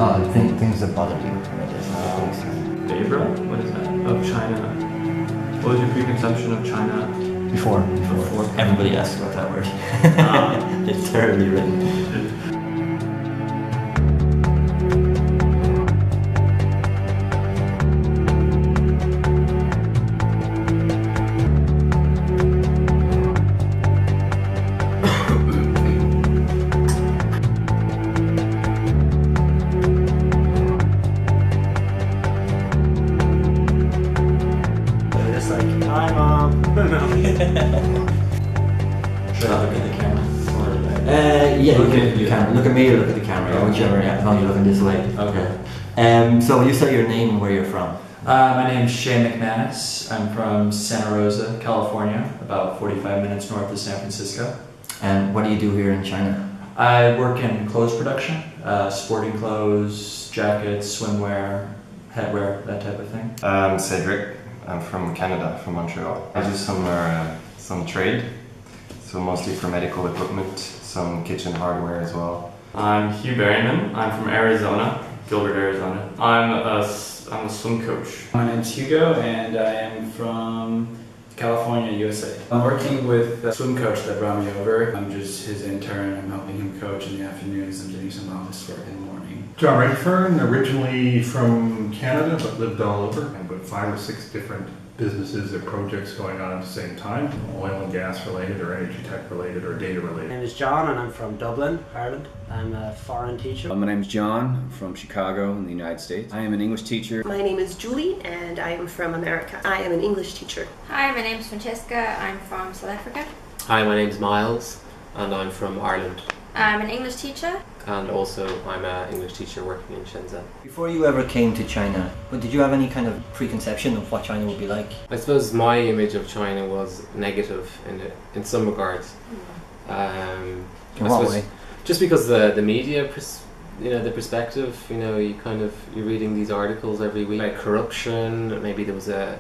Things that bother you, I guess. Favorite? What is that? Of China. What was your preconception of China? Before. Everybody asks about that word. It's terribly written. Hi, Mom. Should I look at the camera? Yeah, look at the camera. Look at me or look at the camera, yeah, whichever, as long as you're looking this way. Okay. So will you say your name and where you're from? My name's Shane McManus. I'm from Santa Rosa, California, about 45 minutes north of San Francisco. And what do you do here in China? I work in clothes production, sporting clothes, jackets, swimwear, headwear, that type of thing. I'm Cedric. I'm from Canada, from Montreal. I do some trade, so mostly for medical equipment, some kitchen hardware as well. I'm Hugh Berryman. I'm from Arizona, Gilbert, Arizona. I'm a swim coach. My name's Hugo and I am from California, USA. I'm working with a swim coach that brought me over. I'm just his intern. I'm helping him coach in the afternoons. I'm doing some office work in the morning. John Redfern, originally from Canada but lived all over, and about 5 or 6 different businesses or projects going on at the same time, oil and gas related or energy tech related or data related. My name is John and I'm from Dublin, Ireland. I'm a foreign teacher. My name is John. I'm from Chicago in the United States. I am an English teacher. My name is Julie and I am from America. I am an English teacher. Hi, my name is Francesca. I'm from South Africa. Hi, my name is Miles and I'm from Ireland. I'm an English teacher. And also I'm an English teacher working in Shenzhen. Before you ever came to China, did you have any kind of preconception of what China would be like? I suppose my image of China was negative in some regards. In what way? Just because the media, the perspective, you're reading these articles every week about corruption. Maybe there was like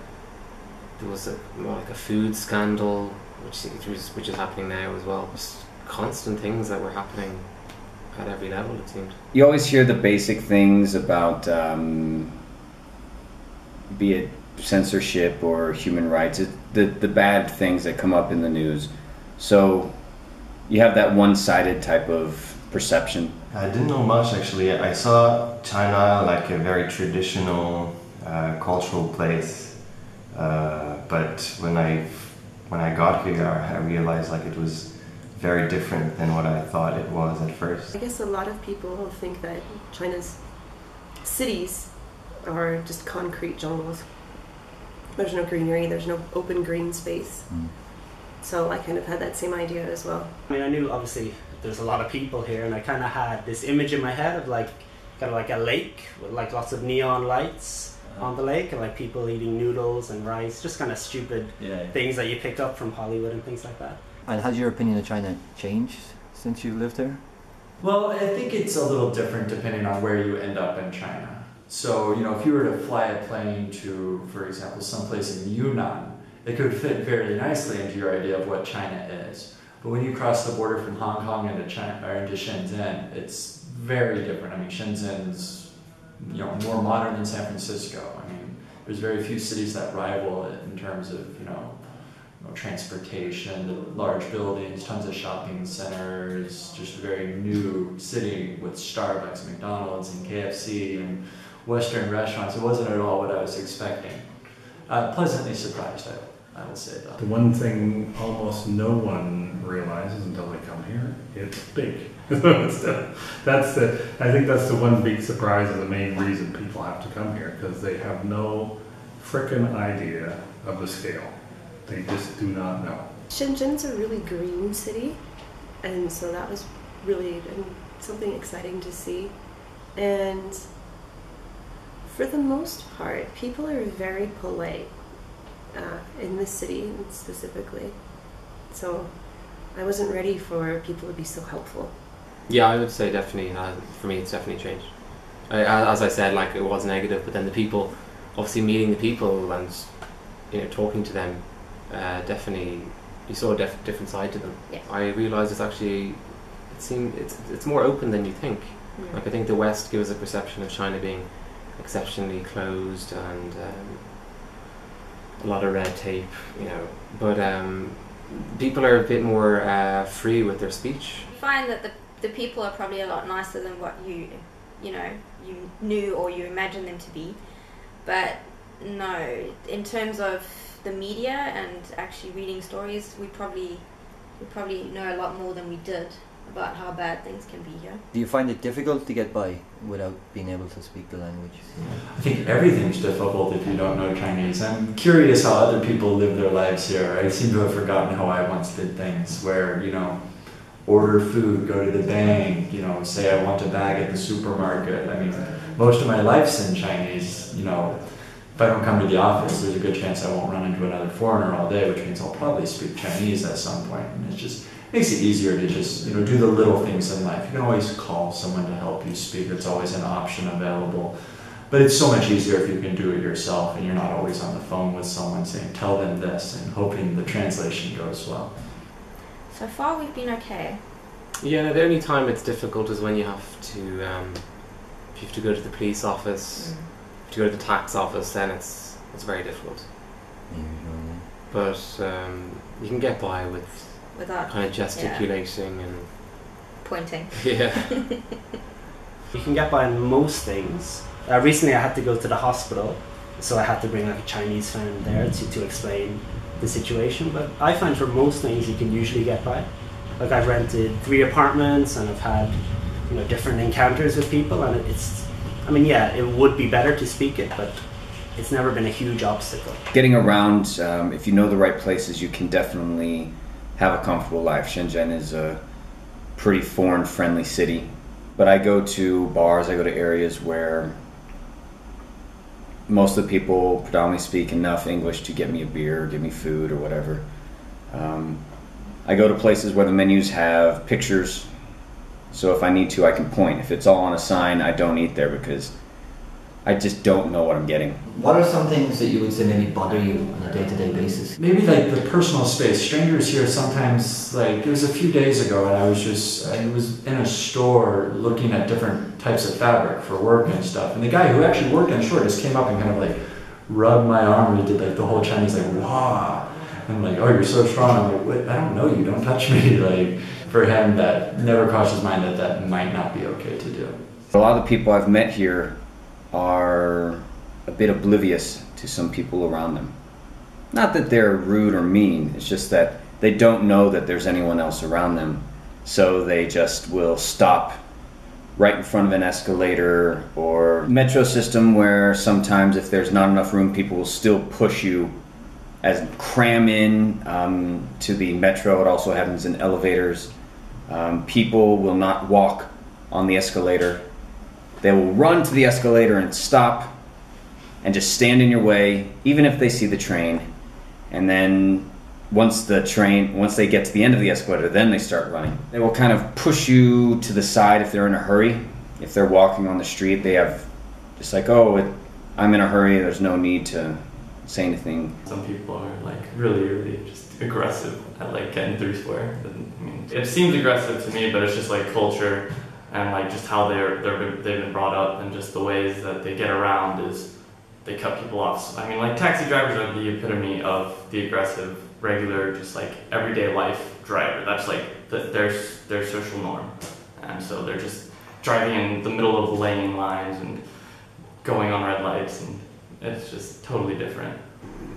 a food scandal, which is happening now as well. Just constant things that were happening at every level, it seemed. You always hear the basic things about be it censorship or human rights, the bad things that come up in the news. So you have that one-sided type of perception. I didn't know much actually. I saw China like a very traditional cultural place, but when I got here, I realized like it was very different than what I thought it was at first. I guess a lot of people think that China's cities are just concrete jungles. There's no greenery, there's no open green space. So I kind of had that same idea as well. I mean, I knew obviously there's a lot of people here and I kind of had this image in my head of like kind of like a lake with like lots of neon lights on the lake and like people eating noodles and rice, just kind of stupid things that you picked up from Hollywood and things like that. And has your opinion of China changed since you lived there? Well, I think it's a little different depending on where you end up in China. So, if you were to fly a plane to, for example, someplace in Yunnan, it could fit very nicely into your idea of what China is. But when you cross the border from Hong Kong into China or into Shenzhen, it's very different. I mean, Shenzhen's more modern than San Francisco. I mean, there's very few cities that rival it in terms of transportation, the large buildings, tons of shopping centers, just a very new city with Starbucks, McDonald's, and KFC and Western restaurants. It wasn't at all what I was expecting. Pleasantly surprised, I will say though. The one thing almost no one realizes until they come here, it's big. I think that's the one big surprise and the main reason people have to come here, because they have no frickin' idea of the scale. They just do not know. Shenzhen's a really green city, and so that was really something exciting to see. And for the most part, people are very polite in this city specifically. So I wasn't ready for people to be so helpful. Yeah, I would say definitely, for me it's definitely changed. As I said, like it was negative, but then the people, obviously meeting the people and talking to them, definitely you saw a different side to them. Yeah. I realised it's more open than you think. Yeah. Like I think the West gives a perception of China being exceptionally closed and a lot of red tape, you know. But people are a bit more free with their speech. You find that the people are probably a lot nicer than what you knew or you imagined them to be. But no, in terms of the media and actually reading stories, we probably know a lot more than we did about how bad things can be here. Do you find it difficult to get by without being able to speak the language? I think everything's difficult if you don't know Chinese. I'm curious how other people live their lives here. I seem to have forgotten how I once did things where, order food, go to the bank, say I want a bag at the supermarket. I mean, most of my life's in Chinese, If I don't come to the office, there's a good chance I won't run into another foreigner all day, which means I'll probably speak Chinese at some point. And it just makes it easier to just, do the little things in life. You can always call someone to help you speak. It's always an option available. But it's so much easier if you can do it yourself and you're not always on the phone with someone saying, tell them this, and hoping the translation goes well. So far we've been okay. Yeah, the only time it's difficult is when you have to go to the police office, to go to the tax office, then it's very difficult. But you can get by without kind of gesticulating and pointing. Yeah. You can get by on most things. Recently I had to go to the hospital, so I had to bring like a Chinese friend there to explain the situation. But I find for most things you can usually get by. Like I've rented 3 apartments and I've had different encounters with people, and it would be better to speak it, but it's never been a huge obstacle. Getting around, if you know the right places, you can definitely have a comfortable life. Shenzhen is a pretty foreign-friendly city, but I go to bars, I go to areas where most of the people predominantly speak enough English to get me a beer, give me food or whatever. I go to places where the menus have pictures, so if I need to, I can point. If it's all on a sign, I don't eat there because I just don't know what I'm getting. What are some things that you would say maybe bother you on a day-to-day basis? Maybe like the personal space. Strangers here sometimes, it was a few days ago and I was in a store looking at different types of fabric for work and stuff. And the guy who actually worked in the store just came up and kind of rubbed my arm and did the whole Chinese wah. I'm like, oh, you're so strong. I'm like, wait, I don't know you, don't touch me. For him, that never crossed his mind that might not be okay to do. A lot of the people I've met here are a bit oblivious to some people around them. Not that they're rude or mean, it's just that they don't know that there's anyone else around them. So they just will stop right in front of an escalator or metro system where sometimes if there's not enough room, people will still push you as cram in to the metro. It also happens in elevators. People will not walk on the escalator. They will run to the escalator and stop and just stand in your way, even if they see the train. And then once they get to the end of the escalator, then they start running. They will kind of push you to the side if they're in a hurry. If they're walking on the street, they have just I'm in a hurry, there's no need to say anything. Some people are really just aggressive at getting through square. It seems aggressive to me, but it's just culture and just how they've been brought up, and just the ways that they get around is they cut people off. Taxi drivers are the epitome of the aggressive, regular, just everyday life driver. That's their social norm, and so they're just driving in the middle of the lane lines and going on red lights, and it's just totally different.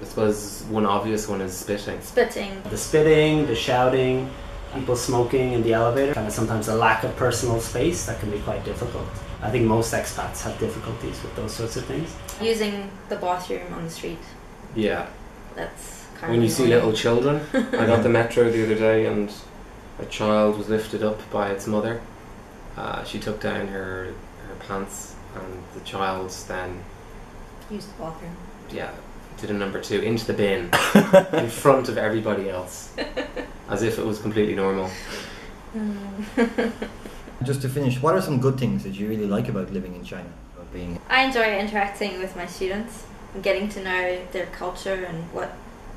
I suppose one obvious one is spitting. The spitting, the shouting, people smoking in the elevator, kind of sometimes a lack of personal space that can be quite difficult. I think most expats have difficulties with those sorts of things. Using the bathroom on the street. Yeah. That's kind when of you see little children. I got the metro the other day and a child was lifted up by its mother. She took down her pants and the child then used the bathroom. Yeah, did a number 2 into the bin in front of everybody else, as if it was completely normal. Just to finish, what are some good things that you really like about living in China? I enjoy interacting with my students and getting to know their culture and what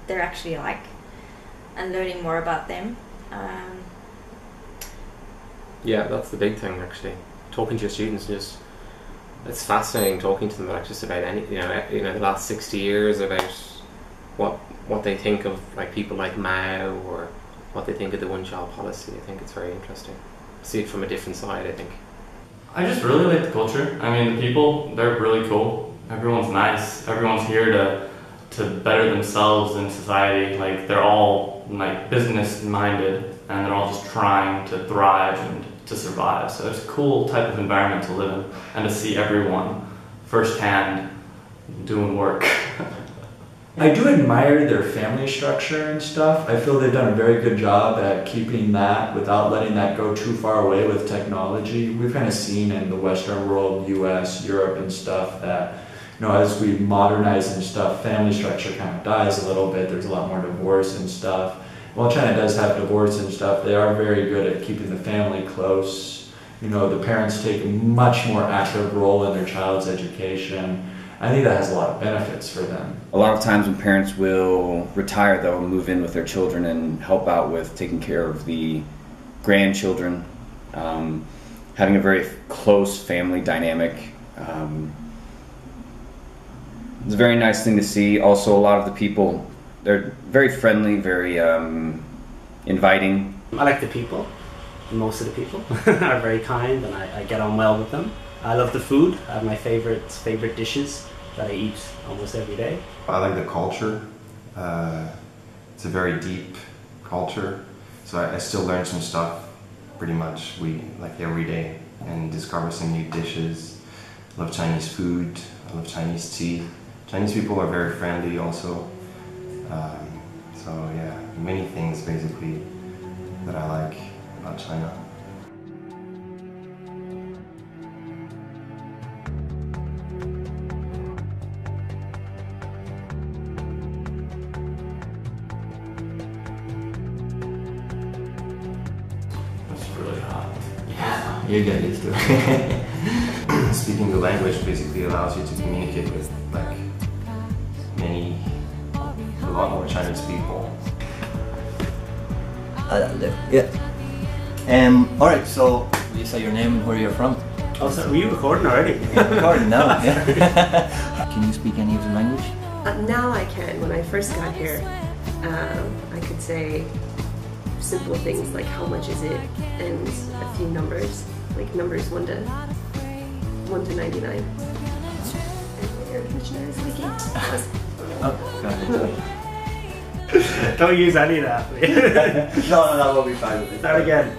they're actually like, and learning more about them. Yeah, that's the big thing actually. talking to your students, just it's fascinating talking to them like just about any the last 60 years, about what they think of like people like Mao, or what they think of the one-child policy. I think it's very interesting. See it from a different side, I think. I just really like the culture. I mean, the people, they're really cool. Everyone's nice. Everyone's here to better themselves in society. Like, they're all like business minded, and they're all just trying to thrive and to survive. So it's a cool type of environment to live in, and to see everyone firsthand doing work. I do admire their family structure and stuff. I feel they've done a very good job at keeping that without letting that go too far away with technology. We've kind of seen in the Western world, US, Europe and stuff, that as we modernize and stuff, family structure kind of dies a little bit. There's a lot more divorce and stuff. While China does have divorce and stuff, they are very good at keeping the family close. The parents take a much more active role in their child's education. I think that has a lot of benefits for them. A lot of times when parents will retire, they'll move in with their children and help out with taking care of the grandchildren, having a very close family dynamic. It's a very nice thing to see. Also, a lot of the people, they're very friendly, very inviting. I like the people. Most of the people are very kind, and I get on well with them. I love the food. I have my favorite dishes that I eat almost every day. I like the culture. It's a very deep culture, so I still learn some stuff pretty much every day, and discover some new dishes. I love Chinese food. I love Chinese tea. Chinese people are very friendly also. So yeah, many things basically that I like about China. You get used to it. Speaking the language basically allows you to communicate with a lot more Chinese people. Yeah. Alright, so you say your name and where you're from? Oh, so were you recording already? Yeah, recording now. Yeah. Can you speak any of the language? Now I can. When I first got here, I could say simple things like how much is it and a few numbers, like numbers 1 to 99. And the air conditioner is leaking. Oh, God. Don't use any of that. No, we'll be fine with it. Start again.